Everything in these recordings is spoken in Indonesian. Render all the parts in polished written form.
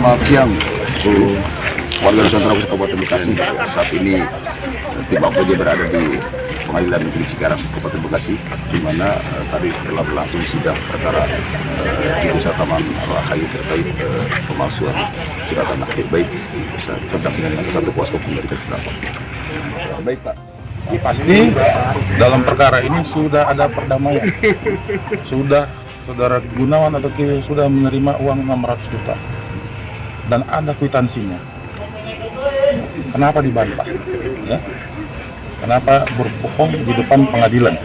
Selamat siang, warga Nusantara Kabupaten Bekasi. Saat ini tim APJ berada di Pengadilan Negeri Cikarang, Kabupaten Bekasi, di mana tadi telah berlangsung sidang perkara di Desa Taman Rahayu terkait pemalsuan surat tanah baik pendampingan salah satu kuasa hukum dari terdakwa. Baik Pak. Pasti dalam perkara ini sudah ada perdamaian. Sudah saudara Gunawan atau Kiwil sudah menerima uang 600 juta dan ada kwitansinya. Kenapa dibantah? Ya? Kenapa berbohong di depan pengadilan?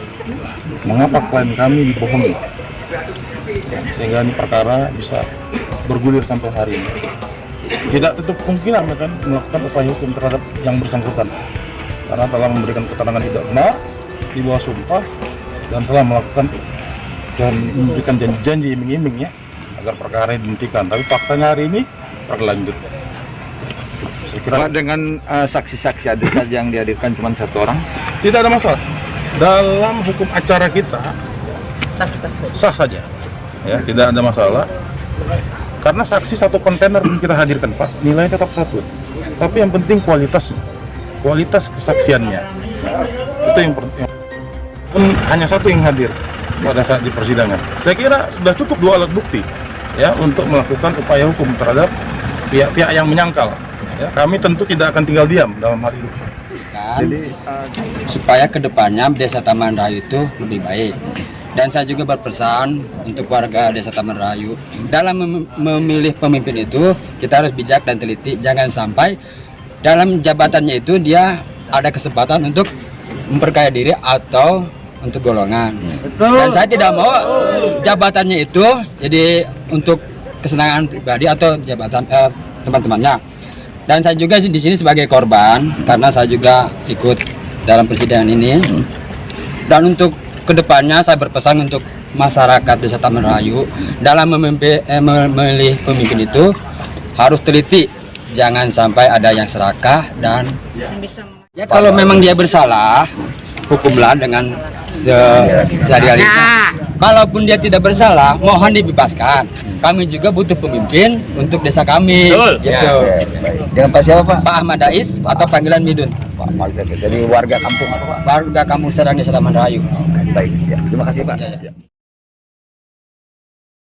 Mengapa klien kami dibohongi? Sehingga ini perkara bisa bergulir sampai hari ini. Tidak tutup kemungkinan akan melakukan upaya hukum terhadap yang bersangkutan karena telah memberikan keterangan tidak benar di bawah sumpah dan telah melakukan dan memberikan janji-janji iming-iming ya agar perkara ini dihentikan. Tapi faktanya hari ini berlanjut. Saya kira Pak, dengan saksi-saksi adegan yang dihadirkan cuma satu orang, tidak ada masalah. Dalam hukum acara kita sah saja, ya tidak ada masalah. Karena saksi satu kontainer kita hadirkan Pak, nilainya tetap satu. Tapi yang penting kualitas kesaksiannya itu yang penting. Pun hanya satu yang hadir pada saat di persidangan. Saya kira sudah cukup 2 alat bukti ya untuk melakukan upaya hukum terhadap pihak-pihak yang menyangkal. Ya, kami tentu tidak akan tinggal diam dalam hal ini. Jadi supaya kedepannya Desa Taman Rahayu itu lebih baik. Dan saya juga berpesan untuk warga Desa Taman Rahayu dalam memilih pemimpin itu kita harus bijak dan teliti. Jangan sampai dalam jabatannya itu dia ada kesempatan untuk memperkaya diri atau untuk golongan. Dan saya tidak mau jabatannya itu jadi untuk kesenangan pribadi atau jabatan teman-temannya. Dan saya juga di sini sebagai korban karena saya juga ikut dalam persidangan ini. Dan untuk kedepannya saya berpesan untuk masyarakat Desa Taman Rahayu dalam memilih pemimpin itu harus teliti, jangan sampai ada yang serakah dan ya kalau memang dia bersalah hukumlah dengan sehari-harinya. Kalaupun dia tidak bersalah, mohon dibebaskan. Kami juga butuh pemimpin untuk desa kami. Gitu. ya, baik. Dengan Pak siapa Pak? Pak Ahmad Dais atau panggilan Midun. Pak Malzer, dari warga kampung apa Pak? Warga Kampung Serang Desa Taman Rahayu. Baik, ya. Terima kasih Pak. Ya.